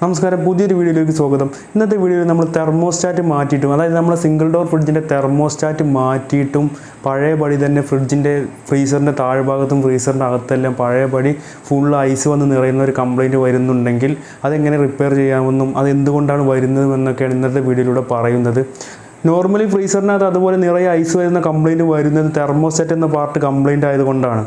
നമസ്കാരം, പുതിയൊരു വീഡിയോയിലേക്ക് സ്വാഗതം. ഇന്നത്തെ വീഡിയോയിൽ നമ്മൾ തെർമോസ്റ്റാറ്റ് മാറ്റിയിട്ടും, അതായത് നമ്മൾ സിംഗിൾ ഡോർ ഫ്രിഡ്ജിൻ്റെ തെർമോസ്റ്റാറ്റ് മാറ്റിയിട്ടും പഴയപടി തന്നെ ഫ്രിഡ്ജിൻ്റെ ഫ്രീസറിൻ്റെ താഴ്ഭാഗത്തും ഫ്രീസറിൻ്റെ അകത്തെല്ലാം പഴയപടി ഫുൾ ഐസ് വന്ന് നിറയുന്ന ഒരു കംപ്ലയിൻറ്റ് വരുന്നുണ്ടെങ്കിൽ അതെങ്ങനെ റിപ്പയർ ചെയ്യാമെന്നും അതെന്തുകൊണ്ടാണ് വരുന്നതെന്നൊക്കെയാണ് ഇന്നത്തെ വീഡിയോയിലൂടെ പറയുന്നത്. നോർമലി ഫ്രീസറിനകത്ത് അതുപോലെ നിറയെ ഐസ് വരുന്ന കംപ്ലയിൻറ്റ് വരുന്നത് തെർമോസ്റ്റാറ്റ് എന്ന പാർട്ട് കംപ്ലയിൻ്റ് ആയതുകൊണ്ടാണ്.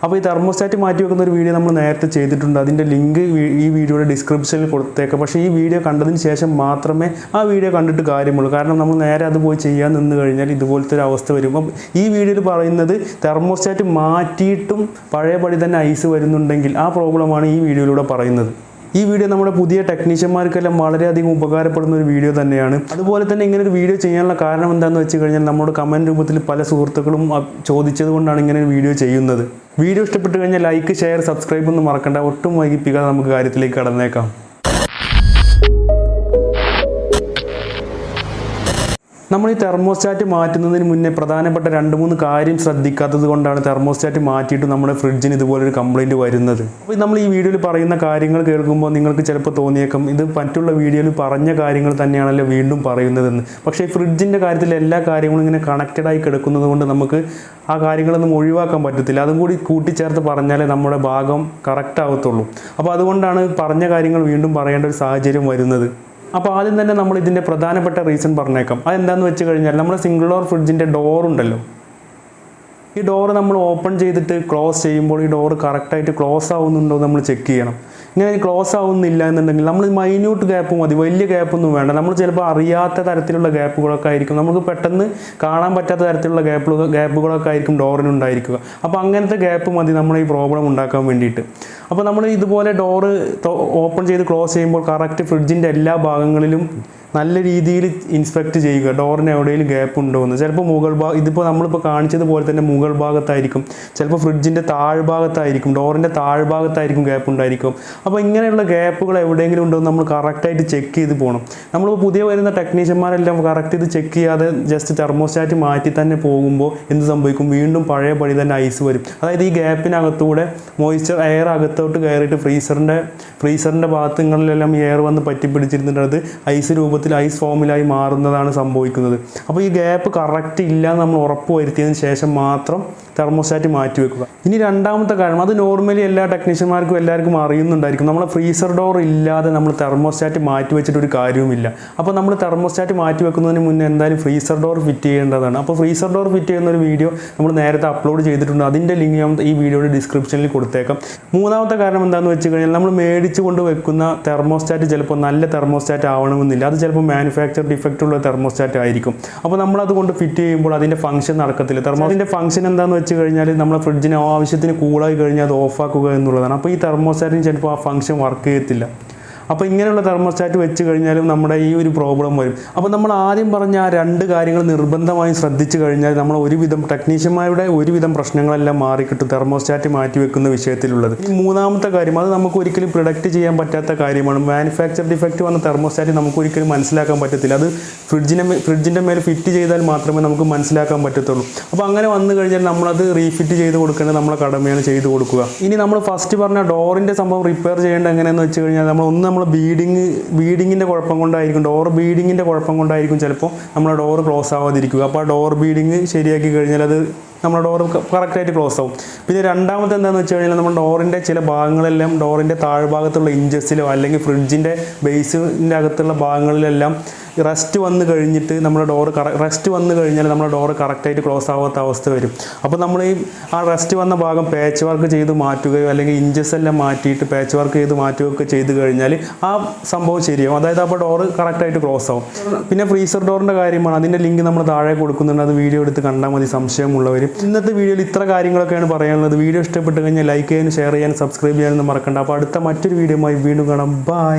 അപ്പോൾ ഈ തെർമോസ്റ്റാറ്റ് മാറ്റി വെക്കുന്ന ഒരു വീഡിയോ നമ്മൾ നേരത്തെ ചെയ്തിട്ടുണ്ട്. അതിൻ്റെ ലിങ്ക് ഈ വീഡിയോയുടെ ഡിസ്ക്രിപ്ഷനിൽ കൊടുത്തേക്കാം. പക്ഷേ ഈ വീഡിയോ കണ്ടതിന് ശേഷം മാത്രമേ ആ വീഡിയോ കണ്ടിട്ട് കാര്യമുള്ളൂ. കാരണം നമ്മൾ നേരെ അത് പോയി ചെയ്യാൻ നിന്ന് കഴിഞ്ഞാൽ ഇതുപോലത്തെ ഒരു അവസ്ഥ വരും. അപ്പം ഈ വീഡിയോയിൽ പറയുന്നത് തെർമോസ്റ്റാറ്റ് മാറ്റിയിട്ടും പഴയപടി തന്നെ ഐസ് വരുന്നുണ്ടെങ്കിൽ ആ പ്രോബ്ലമാണ് ഈ വീഡിയോയിലൂടെ പറയുന്നത്. ഈ വീഡിയോ നമ്മുടെ പുതിയ ടെക്നീഷ്യന്മാർക്കെല്ലാം വളരെയധികം ഉപകാരപ്പെടുന്ന ഒരു വീഡിയോ തന്നെയാണ്. അതുപോലെ തന്നെ ഇങ്ങനെ ഒരു വീഡിയോ ചെയ്യാനുള്ള കാരണം എന്താണെന്ന് വെച്ച് കഴിഞ്ഞാൽ നമ്മുടെ കമൻറ്റ് രൂപത്തിൽ പല സുഹൃത്തുക്കളും ചോദിച്ചത് കൊണ്ടാണ് ഇങ്ങനെ ഒരു വീഡിയോ ചെയ്യുന്നത്. വീഡിയോ ഇഷ്ടപ്പെട്ട് കഴിഞ്ഞാൽ ലൈക്ക്, ഷെയർ, സബ്സ്ക്രൈബ് ഒന്നും മറക്കണ്ട. ഒട്ടും വൈകിപ്പിക്കാതെ നമുക്ക് കാര്യത്തിലേക്ക് കടന്നേക്കാം. നമ്മൾ ഈ തെർമോസ്റ്റാറ്റ് മാറ്റുന്നതിന് മുന്നേ പ്രധാനപ്പെട്ട 2-3 കാര്യം ശ്രദ്ധിക്കാത്തത് കൊണ്ടാണ് തെർമോസ്റ്റാറ്റ് മാറ്റിയിട്ട് നമ്മുടെ ഫ്രിഡ്ജിന് ഇതുപോലൊരു കംപ്ലയിൻറ്റ് വരുന്നത്. അപ്പോൾ നമ്മൾ ഈ വീഡിയോയിൽ പറയുന്ന കാര്യങ്ങൾ കേൾക്കുമ്പോൾ നിങ്ങൾക്ക് ചിലപ്പോൾ തോന്നിയേക്കാം ഇത് മറ്റുള്ള വീഡിയോയിൽ പറഞ്ഞ കാര്യങ്ങൾ തന്നെയാണല്ലോ വീണ്ടും പറയുന്നതെന്ന്. പക്ഷേ ഈ ഫ്രിഡ്ജിൻ്റെ കാര്യത്തിൽ എല്ലാ കാര്യങ്ങളും ഇങ്ങനെ കണക്റ്റഡായി കിടക്കുന്നത് കൊണ്ട് നമുക്ക് ആ കാര്യങ്ങളൊന്നും ഒഴിവാക്കാൻ പറ്റത്തില്ല. അതും കൂടി കൂട്ടിച്ചേർത്ത് പറഞ്ഞാലേ നമ്മുടെ ഭാഗം കറക്റ്റ് ആവത്തുള്ളൂ. അപ്പോൾ അതുകൊണ്ടാണ് പറഞ്ഞ കാര്യങ്ങൾ വീണ്ടും പറയേണ്ട ഒരു സാഹചര്യം വരുന്നത്. അപ്പോൾ ആദ്യം തന്നെ നമ്മൾ ഇതിൻ്റെ പ്രധാനപ്പെട്ട റീസൺ പറഞ്ഞേക്കാം. അതെന്താണെന്ന് വെച്ച് കഴിഞ്ഞാൽ നമ്മുടെ സിംഗിൾ ഡോർ ഫ്രിഡ്ജിൻ്റെ ഡോറുണ്ടല്ലോ, ഈ ഡോറ് നമ്മൾ ഓപ്പൺ ചെയ്തിട്ട് ക്ലോസ് ചെയ്യുമ്പോൾ ഈ ഡോറ് കറക്റ്റായിട്ട് ക്ലോസ് ആവുന്നുണ്ടോ നമ്മൾ ചെക്ക് ചെയ്യണം. ഇങ്ങനെ ക്ലോസ് ആവുന്നില്ല എന്നുണ്ടെങ്കിൽ നമ്മൾ മൈന്യൂട്ട് ഗ്യാപ്പ് മതി, വലിയ ഗ്യാപ്പൊന്നും വേണ്ട. നമ്മൾ ചിലപ്പോൾ അറിയാത്ത തരത്തിലുള്ള ഗ്യാപ്പുകളൊക്കെ ആയിരിക്കും, നമുക്ക് പെട്ടെന്ന് കാണാൻ പറ്റാത്ത തരത്തിലുള്ള ഗ്യാപ്പുകളൊക്കെ ആയിരിക്കും ഡോറിനുണ്ടായിരിക്കുക. അപ്പോൾ അങ്ങനത്തെ ഗ്യാപ്പ് മതി നമ്മൾ ഈ പ്രോബ്ലം ഉണ്ടാക്കാൻ വേണ്ടിയിട്ട്. അപ്പോൾ നമ്മൾ ഇതുപോലെ ഡോറ് ഓപ്പൺ ചെയ്ത് ക്ലോസ് ചെയ്യുമ്പോൾ കറക്റ്റ് ഫ്രിഡ്ജിൻ്റെ എല്ലാ ഭാഗങ്ങളിലും നല്ല രീതിയിൽ ഇൻസ്പെക്ട് ചെയ്യുക, ഡോറിന് എവിടെയെങ്കിലും ഗ്യാപ്പ് ഉണ്ടോ എന്ന്. ചിലപ്പോൾ ഇതിപ്പോൾ നമ്മളിപ്പോൾ കാണിച്ചതുപോലെ തന്നെ മുകൾ ഭാഗത്തായിരിക്കും, ചിലപ്പോൾ ഫ്രിഡ്ജിൻ്റെ താഴ്ഭാഗത്തായിരിക്കും, ഡോറിൻ്റെ താഴ്ഭാഗത്തായിരിക്കും ഗ്യാപ്പ് ഉണ്ടായിരിക്കും. അപ്പോൾ ഇങ്ങനെയുള്ള ഗ്യാപ്പുകൾ എവിടെയെങ്കിലും ഉണ്ടോ എന്ന് നമ്മൾ കറക്റ്റായിട്ട് ചെക്ക് ചെയ്ത് പോകണം. നമ്മളിപ്പോൾ പുതിയ വരുന്ന ടെക്നീഷ്യന്മാരെല്ലാം കറക്റ്റ് ഇത് ചെക്ക് ചെയ്യാതെ ജസ്റ്റ് തെർമോസ്റ്റാറ്റ് മാറ്റി തന്നെ പോകുമ്പോൾ എന്ത് സംഭവിക്കും, വീണ്ടും പഴയപടി തന്നെ ഐസ് വരും. അതായത് ഈ ഗ്യാപ്പിനകത്തൂടെ മോയ്സ്ചർ എയർ അകത്തോട്ട് കയറിയിട്ട് ഫ്രീസറിൻ്റെ ഭാഗങ്ങളിലെല്ലാം എയർ വന്ന് പറ്റിപ്പിടിച്ചിരുന്നിട്ട് അത് ഐസ് രൂപത്തിൽ ഐസ് ഫോമിലായി മാറുന്നതാണ് സംഭവിക്കുന്നത്. അപ്പോൾ ഈ ഗ്യാപ്പ് കറക്റ്റ് ഇല്ല എന്ന് നമ്മൾ ഉറപ്പ് വരുത്തിയതിന് ശേഷം മാത്രം തെർമോസ്റ്റാറ്റ് മാറ്റി വെക്കുക. ഇനി രണ്ടാമത്തെ കാര്യം, അത് നോർമലി എല്ലാ ടെക്നീഷ്യന്മാർക്കും എല്ലാവർക്കും അറിയുന്നുണ്ടായിരിക്കും. നമ്മൾ ഫ്രീസർ ഡോർ ഇല്ലാതെ നമ്മൾ തെർമോസ്റ്റാറ്റ് മാറ്റി വെച്ചിട്ടൊരു കാര്യവുമില്ല. അപ്പോൾ നമ്മൾ തെർമോസ്റ്റാറ്റ് മാറ്റി വെക്കുന്നതിന് മുന്നേ എന്തായാലും ഫ്രീസർ ഡോർ ഫിറ്റ് ചെയ്യേണ്ടതാണ്. അപ്പോൾ ഫ്രീസർ ഡോർ ഫിറ്റ് ചെയ്യുന്ന ഒരു വീഡിയോ നമ്മൾ നേരത്തെ അപ്ലോഡ് ചെയ്തിട്ടുണ്ട്. അതിൻ്റെ ലിങ്ക് ഞാൻ ഈ വീഡിയോയുടെ ഡിസ്ക്രിപ്ഷനിൽ കൊടുത്തേക്കാം. മൂന്നാമത്തെ കാരണം എന്താണെന്ന് വെച്ച് കഴിഞ്ഞാൽ നമ്മൾ മേടിച്ച് കൊണ്ട് വെക്കുന്ന തെർമോസ്റ്റാറ്റ് ചിലപ്പോൾ നല്ല തെർമോസ്റ്റാറ്റ് ആവണമെന്നില്ല. അത് ചിലപ്പോൾ മാനുഫാക്ചർ ഡിഫക്റ്റ് ഉള്ള തെർമോസ്റ്റാറ്റ് ആയിരിക്കും. അപ്പോൾ നമ്മളതുകൊണ്ട് ഫിറ്റ് ചെയ്യുമ്പോൾ അതിൻ്റെ ഫംഗ്ഷൻ നടക്കത്തില്ല. തെർമോസ്റ്റാറ്റിൻ്റെ ഫംഗ്ഷൻ എന്താണെന്ന് വെച്ച് കഴിഞ്ഞാൽ നമ്മുടെ ഫ്രിഡ്ജിന് ആവശ്യത്തിന് കൂളായി കഴിഞ്ഞാൽ അത് ഓഫാക്കുക എന്നുള്ളതാണ്. അപ്പോൾ ഈ തെർമോസ്റ്റാറ്റിന് ചിലപ്പോൾ ആ ഫംഗ്ഷൻ വർക്ക് ചെയ്യത്തില്ല. അപ്പോൾ ഇങ്ങനെയുള്ള തെർമോസ്റ്റാറ്റ് വെച്ച് കഴിഞ്ഞാലും നമ്മുടെ ഈ ഒരു പ്രോബ്ലം വരും. അപ്പോൾ നമ്മൾ ആദ്യം പറഞ്ഞ ആ 2 കാര്യങ്ങൾ നിർബന്ധമായും ശ്രദ്ധിച്ചു കഴിഞ്ഞാൽ നമ്മൾ ടെക്നീഷ്യന്മാരുടെ ഒരുവിധം പ്രശ്നങ്ങളെല്ലാം മാറിക്കിട്ടും തെർമോസ്റ്റാറ്റ് മാറ്റി വെക്കുന്ന വിഷയത്തിലുള്ളത്. ഈ മൂന്നാമത്തെ കാര്യം, അത് നമുക്ക് ഒരിക്കലും പ്രിഡിക്റ്റ് ചെയ്യാൻ പറ്റാത്ത കാര്യമാണ്. മാനുഫാക്ചർ ഡിഫക്റ്റ് വന്ന തെർമോസ്റ്റാറ്റ് നമുക്ക് ഒരിക്കലും മനസ്സിലാക്കാൻ പറ്റത്തില്ല. അത് ഫ്രിഡ്ജിൻ്റെ മേലെ ഫിറ്റ് ചെയ്താൽ മാത്രമേ നമുക്ക് മനസ്സിലാക്കാൻ പറ്റത്തുള്ളൂ. അപ്പോൾ അങ്ങനെ വന്നു കഴിഞ്ഞാൽ നമ്മളത് റീഫിറ്റ് ചെയ്ത് കൊടുക്കേണ്ടത് നമ്മളെ കടമയാണ്, ചെയ്ത് കൊടുക്കുക. ഇനി നമ്മൾ ഫസ്റ്റ് പറഞ്ഞ ഡോറിൻ്റെ സംഭവം റിപ്പയർ ചെയ്യേണ്ടത് എങ്ങനെയെന്ന് വെച്ച് കഴിഞ്ഞാൽ നമ്മൾ ബീഡിങ്ങിൻ്റെ കുഴപ്പം കൊണ്ടായിരിക്കും, ഡോർ ബീഡിങ്ങിൻ്റെ കുഴപ്പം കൊണ്ടായിരിക്കും ചിലപ്പോൾ നമ്മുടെ ഡോർ ക്ലോസ് ആവാതിരിക്കുക. അപ്പോൾ ആ ഡോർ ബീഡിങ് ശരിയാക്കി കഴിഞ്ഞാൽ അത് നമ്മുടെ ഡോർ കറക്റ്റായിട്ട് ക്ലോസ് ആവും. പിന്നെ രണ്ടാമത്തെ എന്താണെന്ന് വെച്ച് കഴിഞ്ഞാൽ നമ്മൾ ഡോറിൻ്റെ ചില ഭാഗങ്ങളെല്ലാം ഡോറിൻ്റെ താഴ്ഭാഗത്തുള്ള ഇഞ്ചസിലോ അല്ലെങ്കിൽ ഫ്രിഡ്ജിൻ്റെ ബേസിൻ്റെ അകത്തുള്ള ഭാഗങ്ങളിലെല്ലാം റസ്റ്റ് വന്ന് കഴിഞ്ഞിട്ട് നമ്മുടെ റസ്റ്റ് വന്ന് കഴിഞ്ഞാൽ നമ്മുടെ ഡോറ് കറക്റ്റായിട്ട് ക്ലോസ് ആവാത്ത അവസ്ഥ വരും. അപ്പോൾ നമ്മൾ ആ റസ്റ്റ് വന്ന ഭാഗം പാച്ച് വർക്ക് ചെയ്ത് മാറ്റുകയോ അല്ലെങ്കിൽ ഇഞ്ചസ് എല്ലാം മാറ്റിയിട്ട് പാച്ച് വർക്ക് ചെയ്ത് മാറ്റുകയൊക്കെ ചെയ്ത് കഴിഞ്ഞാൽ ആ സംഭവം ശരിയാവും. അതായത് അപ്പോൾ ഡോറ് കറക്റ്റായിട്ട് ക്ലോസ് ആവും. പിന്നെ ഫ്രീസർ ഡോറിൻ്റെ കാര്യമാണ്, അതിൻ്റെ ലിങ്ക് നമ്മൾ താഴെ കൊടുക്കുന്നുണ്ട്. അത് വീഡിയോ എടുത്ത് കണ്ടാൽ മതി സംശയമുള്ളവർ. ഇന്നത്തെ വീഡിയോയിൽ ഇത്ര കാര്യങ്ങളൊക്കെയാണ് പറയാനുള്ളത്. വീഡിയോ ഇഷ്ടപ്പെട്ട് കഴിഞ്ഞാൽ ലൈക്ക് ചെയ്യാനും ഷെയർ ചെയ്യാനും സബ്സ്ക്രൈബ് ചെയ്യാനൊന്നും മറക്കണ്ട. അപ്പോൾ അടുത്ത മറ്റൊരു വീഡിയോയുമായി വീണ്ടും കാണാം. ബൈ.